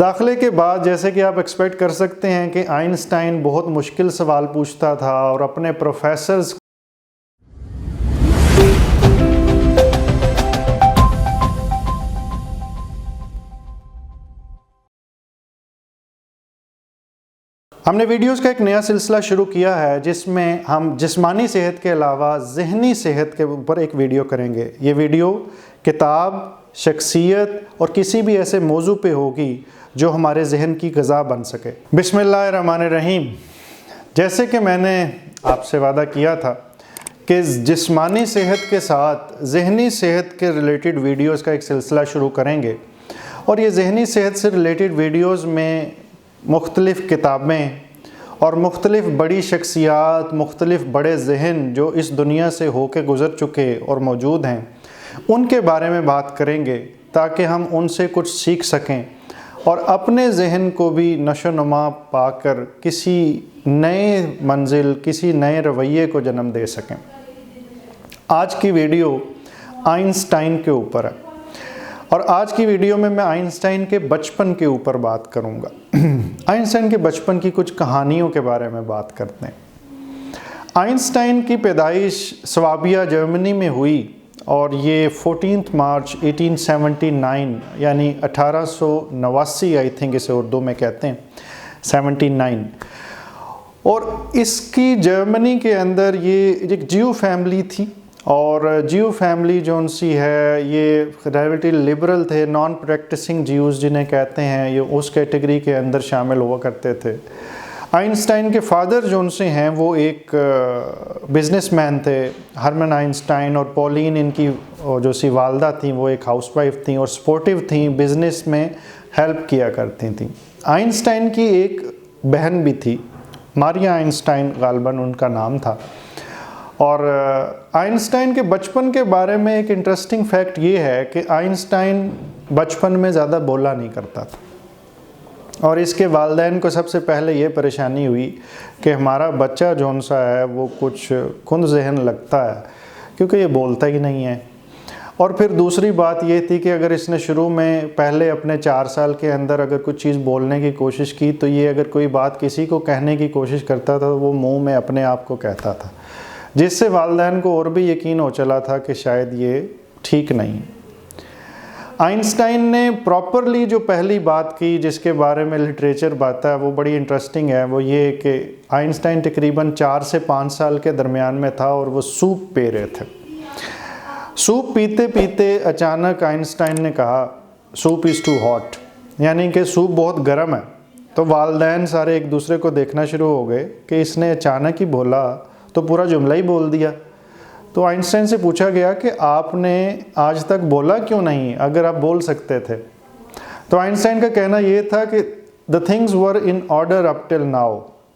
داخلے کے بعد جیسے کہ آپ ایکسپیکٹ کر سکتے ہیں کہ آئنسٹائن بہت مشکل سوال پوچھتا تھا اور اپنے پروفیسرز ہم نے ویڈیوز کا ایک نیا سلسلہ شروع کیا ہے جس میں ہم جسمانی صحت کے علاوہ ذہنی صحت کے اوپر ایک ویڈیو کریں گے۔ یہ ویڈیو کتاب، شخصیت اور کسی بھی ایسے موضوع پہ ہوگی جو ہمارے ذہن کی غذا بن سکے۔ بسم اللہ الرحمن الرحیم۔ جیسے کہ میں نے آپ سے وعدہ کیا تھا کہ جسمانی صحت کے ساتھ ذہنی صحت کے ریلیٹڈ ویڈیوز کا ایک سلسلہ شروع کریں گے، اور یہ ذہنی صحت سے ریلیٹڈ ویڈیوز میں مختلف کتابیں اور مختلف بڑی شخصیات، مختلف بڑے ذہن جو اس دنیا سے ہو کے گزر چکے اور موجود ہیں، ان کے بارے میں بات کریں گے تاکہ ہم ان سے کچھ سیکھ سکیں اور اپنے ذہن کو بھی نشو و نما پا کر کسی نئے منزل، کسی نئے رویے کو جنم دے سکیں۔ آج کی ویڈیو آئنسٹائن کے اوپر ہے، اور آج کی ویڈیو میں آئنسٹائن کے بچپن کے اوپر بات کروں گا۔ آئنسٹائن کے بچپن کی کچھ کہانیوں کے بارے میں بات کرتے ہیں۔ آئنسٹائن کی پیدائش سوابیہ جرمنی میں ہوئی، اور یہ 14 مارچ 1879 یعنی 1889 آئی تھنک اسے اردو میں کہتے ہیں، 79۔ اور اس کی جرمنی کے اندر یہ ایک جیو فیملی تھی، اور جیو فیملی جو ان سی ہے یہ ریلیٹیو لبرل تھے، نان پریکٹسنگ جیوز جنہیں کہتے ہیں، یہ اس کیٹیگری کے اندر شامل ہوا کرتے تھے۔ آئنسٹائن کے فادر جو ان سے ہیں وہ ایک بزنس مین تھے، ہرمن آئنسٹائن، اور پولین ان کی جو سی والدہ تھیں وہ ایک ہاؤس وائف تھیں اور سپورٹیو تھیں، بزنس میں ہیلپ کیا کرتی تھیں۔ آئنسٹائن کی ایک بہن بھی تھی، ماریا آئنسٹائن غالباً ان کا نام تھا۔ اور آئنسٹائن کے بچپن کے بارے میں ایک انٹرسٹنگ فیکٹ یہ ہے کہ آئنسٹائن بچپن میں زیادہ بولا نہیں کرتا تھا، اور اس کے والدین کو سب سے پہلے یہ پریشانی ہوئی کہ ہمارا بچہ جون سا ہے وہ کچھ کند ذہن لگتا ہے کیونکہ یہ بولتا ہی نہیں ہے۔ اور پھر دوسری بات یہ تھی کہ اگر اس نے شروع میں پہلے اپنے 4 سال کے اندر اگر کچھ چیز بولنے کی کوشش کی تو یہ اگر کوئی بات کسی کو کہنے کی کوشش کرتا تھا تو وہ منہ میں اپنے آپ کو کہتا تھا، جس سے والدین کو اور بھی یقین ہو چلا تھا کہ شاید یہ ٹھیک نہیں۔ آئنسٹائن نے پراپرلی جو پہلی بات کی جس کے بارے میں لٹریچر بات ہے وہ بڑی انٹرسٹنگ ہے، وہ یہ کہ آئنسٹائن تقریباً 4 سے 5 سال کے درمیان میں تھا اور وہ سوپ پی رہے تھے۔ سوپ پیتے پیتے اچانک آئنسٹائن نے کہا سوپ از ٹو ہاٹ، یعنی کہ سوپ بہت گرم ہے۔ تو والدین سارے ایک دوسرے کو دیکھنا شروع ہو گئے کہ اس نے اچانک ہی بولا تو پورا جملہ ہی بول دیا۔ تو آئنسٹائن سے پوچھا گیا کہ آپ نے آج تک بولا کیوں نہیں اگر آپ بول سکتے تھے؟ تو آئنسٹائن کا کہنا یہ تھا کہ the things were in order up till now،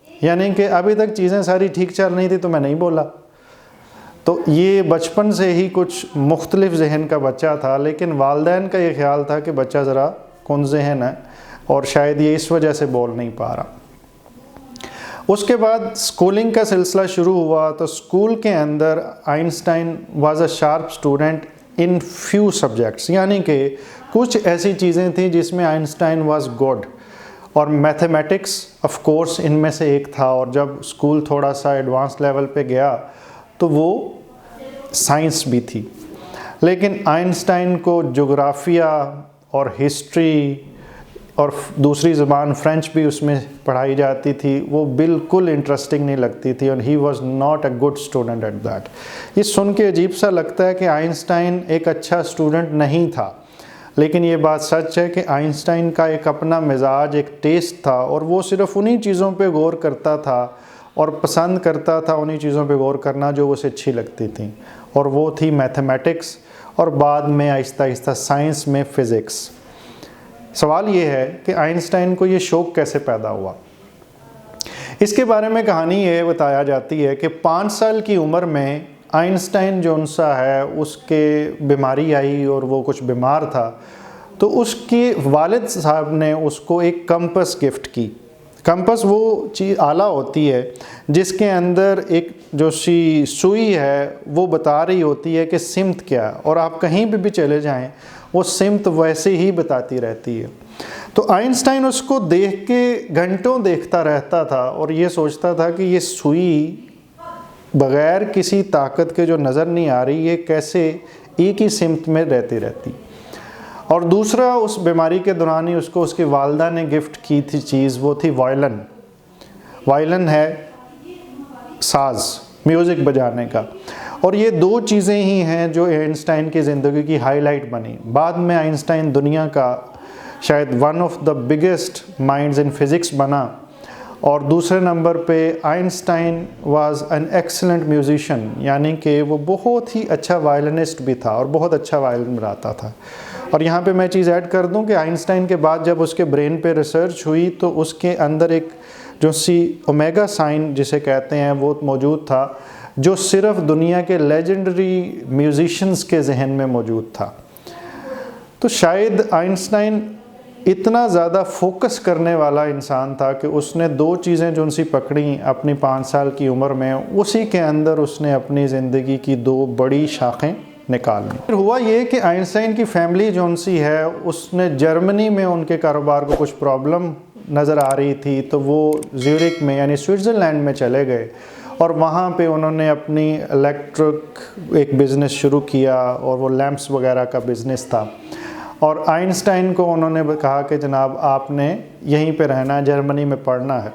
یعنی کہ ابھی تک چیزیں ساری ٹھیک چل رہی تھی تو میں نہیں بولا۔ تو یہ بچپن سے ہی کچھ مختلف ذہن کا بچہ تھا، لیکن والدین کا یہ خیال تھا کہ بچہ ذرا کن ذہن ہے اور شاید یہ اس وجہ سے بول نہیں پا رہا۔ اس کے بعد اسکولنگ کا سلسلہ شروع ہوا، تو اسکول کے اندر Einstein was a sharp student in few subjects, یعنی کہ کچھ ایسی چیزیں تھیں جس میں آئنسٹائن واز گڈ، اور میتھمیٹکس آف کورس ان میں سے ایک تھا، اور جب اسکول تھوڑا سا ایڈوانس لیول پہ گیا تو وہ سائنس بھی تھی۔ لیکن آئنسٹائن کو جغرافیہ اور ہسٹری اور دوسری زبان فرینچ بھی اس میں پڑھائی جاتی تھی، وہ بالکل انٹرسٹنگ نہیں لگتی تھی، اور ہی was not a good student at that. یہ سن کے عجیب سا لگتا ہے کہ آئنسٹائن ایک اچھا اسٹوڈنٹ نہیں تھا، لیکن یہ بات سچ ہے کہ آئنسٹائن کا ایک اپنا مزاج، ایک ٹیسٹ تھا، اور وہ صرف انہی چیزوں پہ غور کرتا تھا اور پسند کرتا تھا انہی چیزوں پہ غور کرنا جو اسے اچھی لگتی تھیں، اور وہ تھی میتھمیٹکس، اور بعد میں آہستہ آہستہ سائنس میں فزکس۔ سوال یہ ہے کہ آئنسٹائن کو یہ شوق کیسے پیدا ہوا؟ اس کے بارے میں کہانی یہ بتایا جاتی ہے کہ 5 سال کی عمر میں آئنسٹائن جو انسا ہے اس کے بیماری آئی اور وہ کچھ بیمار تھا، تو اس کے والد صاحب نے اس کو ایک کمپس گفٹ کی۔ کمپس وہ چیز آلہ ہوتی ہے جس کے اندر ایک جو سی سوئی ہے وہ بتا رہی ہوتی ہے کہ سمت کیا ہے، اور آپ کہیں بھی چلے جائیں وہ سمت ویسے ہی بتاتی رہتی ہے۔ تو آئنسٹائن اس کو دیکھ کے گھنٹوں دیکھتا رہتا تھا اور یہ سوچتا تھا کہ یہ سوئی بغیر کسی طاقت کے جو نظر نہیں آ رہی، یہ کیسے ایک ہی سمت میں رہتی اور دوسرا، اس بیماری کے دوران ہی اس کو اس کی والدہ نے گفٹ کی تھی چیز، وہ تھی وائلن۔ وائلن ہے ساز، میوزک بجانے کا، اور یہ دو چیزیں ہی ہیں جو آئنسٹائن کی زندگی کی ہائی لائٹ بنی۔ بعد میں آئنسٹائن دنیا کا شاید one of the biggest minds in physics بنا، اور دوسرے نمبر پہ Einstein was an excellent musician, یعنی کہ وہ بہت ہی اچھا وائلنسٹ بھی تھا اور بہت اچھا وائلن بجاتا تھا۔ اور یہاں پہ میں چیز ایڈ کر دوں کہ آئنسٹائن کے بعد جب اس کے برین پہ ریسرچ ہوئی تو اس کے اندر ایک جو اومیگا سائن جسے کہتے ہیں وہ موجود تھا، جو صرف دنیا کے لیجنڈری میوزیشنز کے ذہن میں موجود تھا۔ تو شاید آئنسٹائن اتنا زیادہ فوکس کرنے والا انسان تھا کہ اس نے دو چیزیں جو پکڑیں اپنی 5 سال کی عمر میں، اسی کے اندر اس نے اپنی زندگی کی 2 بڑی شاخیں نکال لیں۔ پھر ہوا یہ کہ آئنسٹائن کی فیملی جو ہے اس نے جرمنی میں ان کے کاروبار کو کچھ پرابلم نظر آ رہی تھی، تو وہ زیورک میں یعنی سوئٹزرلینڈ میں چلے گئے، اور وہاں پہ انہوں نے اپنی الیکٹرک ایک بزنس شروع کیا، اور وہ لیمپس وغیرہ کا بزنس تھا۔ اور آئنسٹائن کو انہوں نے کہا کہ جناب آپ نے یہیں پہ رہنا ہے، جرمنی میں پڑھنا ہے۔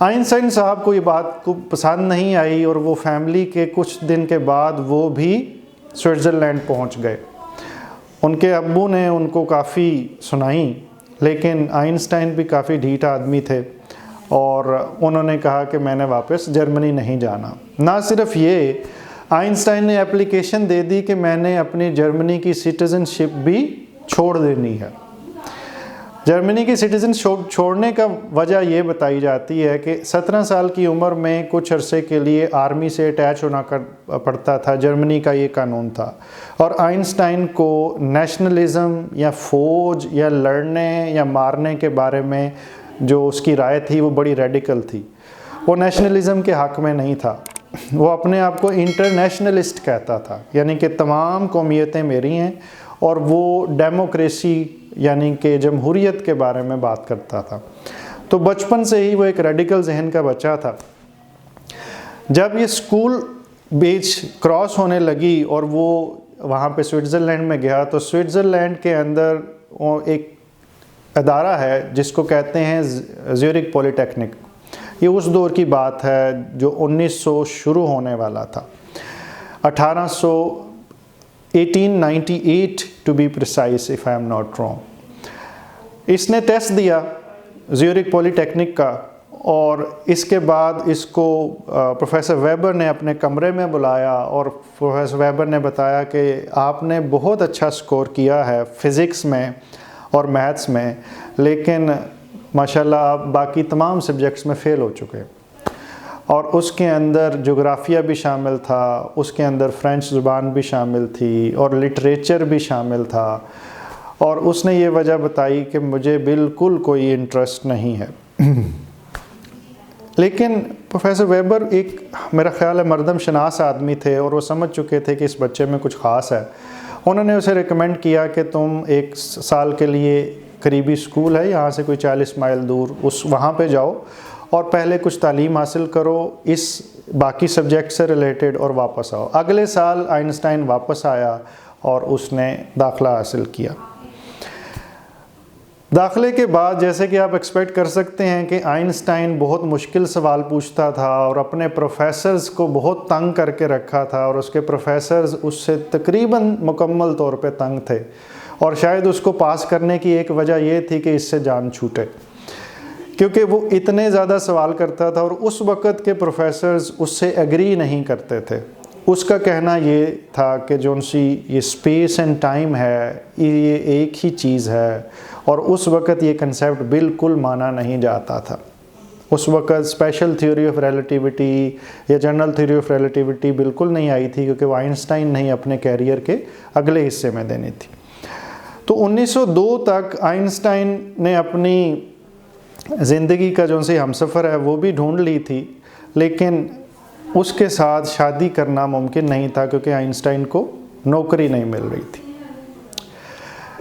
آئنسٹائن صاحب کو یہ بات کو پسند نہیں آئی، اور وہ فیملی کے کچھ دن کے بعد وہ بھی سوئٹزرلینڈ پہنچ گئے۔ ان کے ابو نے ان کو کافی سنائیں، لیکن آئنسٹائن بھی کافی ڈھیٹ آدمی تھے، اور انہوں نے کہا کہ میں نے واپس جرمنی نہیں جانا۔ نہ صرف یہ، آئنسٹائن نے اپلیکیشن دے دی کہ میں نے اپنی جرمنی کی سٹیزن شپ بھی چھوڑ دینی ہے۔ جرمنی کی سٹیزن چھوڑنے کا وجہ یہ بتائی جاتی ہے کہ 17 سال کی عمر میں کچھ عرصے کے لیے آرمی سے اٹیچ ہونا پڑتا تھا، جرمنی کا یہ قانون تھا، اور آئنسٹائن کو نیشنلزم یا فوج یا لڑنے یا مارنے کے بارے میں جو اس کی رائے تھی وہ بڑی ریڈیکل تھی۔ وہ نیشنلزم کے حق میں نہیں تھا، وہ اپنے آپ کو انٹرنیشنلسٹ کہتا تھا، یعنی کہ تمام قومیتیں میری ہیں، اور وہ ڈیموکریسی یعنی کہ جمہوریت کے بارے میں بات کرتا تھا۔ تو بچپن سے ہی وہ ایک ریڈیکل ذہن کا بچہ تھا۔ جب یہ اسکول بیچ کراس ہونے لگی اور وہ وہاں پہ سوئٹزرلینڈ میں گیا، تو سوئٹزرلینڈ کے اندر ایک ادارہ ہے جس کو کہتے ہیں زیورک پولی ٹیکنک۔ یہ اس دور کی بات ہے جو 1900 شروع ہونے والا تھا، 1898 to be precise if I am not wrong۔ اس نے ٹیسٹ دیا زیورک پولی ٹیکنک کا، اور اس کے بعد اس کو پروفیسر ویبر نے اپنے کمرے میں بلایا، اور پروفیسر ویبر نے بتایا کہ آپ نے بہت اچھا سکور کیا ہے فزکس میں اور میتھس میں، لیکن ماشاءاللہ آپ باقی تمام سبجیکٹس میں فیل ہو چکے۔ اور اس کے اندر جغرافیہ بھی شامل تھا، اس کے اندر فرینچ زبان بھی شامل تھی، اور لٹریچر بھی شامل تھا، اور اس نے یہ وجہ بتائی کہ مجھے بالکل کوئی انٹرسٹ نہیں ہے۔ لیکن پروفیسر ویبر ایک میرا خیال ہے مردم شناس آدمی تھے، اور وہ سمجھ چکے تھے کہ اس بچے میں کچھ خاص ہے۔ انہوں نے اسے ریکمینڈ کیا کہ تم 1 سال کے لیے قریبی اسکول ہے یہاں سے کوئی 40 مائل دور، وہاں پہ جاؤ اور پہلے کچھ تعلیم حاصل کرو اس باقی سبجیکٹ سے ریلیٹڈ، اور واپس آؤ۔ اگلے سال آئنسٹائن واپس آیا اور اس نے داخلہ حاصل کیا۔ داخلے کے بعد جیسے کہ آپ ایکسپیکٹ کر سکتے ہیں کہ آئنسٹائن بہت مشکل سوال پوچھتا تھا، اور اپنے پروفیسرز کو بہت تنگ کر کے رکھا تھا، اور اس کے پروفیسرز اس سے تقریباً مکمل طور پہ تنگ تھے، اور شاید اس کو پاس کرنے کی ایک وجہ یہ تھی کہ اس سے جان چھوٹے، کیونکہ وہ اتنے زیادہ سوال کرتا تھا، اور اس وقت کے پروفیسرز اس سے ایگری نہیں کرتے تھے۔ اس کا کہنا یہ تھا کہ یہ اسپیس اینڈ ٹائم ہے، یہ ایک ہی چیز ہے، اور اس وقت یہ کنسیپٹ بالکل مانا نہیں جاتا تھا۔ اس وقت اسپیشل تھیوری آف ریلیٹیوٹی یا جنرل تھیوری آف ریلیٹیوٹی بالکل نہیں آئی تھی، کیونکہ وہ آئنسٹائن نہیں اپنے کیریئر کے اگلے حصے میں دینی تھی۔ تو 1902 تک آئنسٹائن نے اپنی زندگی کا جو ہمسفر ہے وہ بھی ڈھونڈ لی تھی، لیکن اس کے ساتھ شادی کرنا ممکن نہیں تھا، کیونکہ آئنسٹائن کو نوکری نہیں مل رہی تھی۔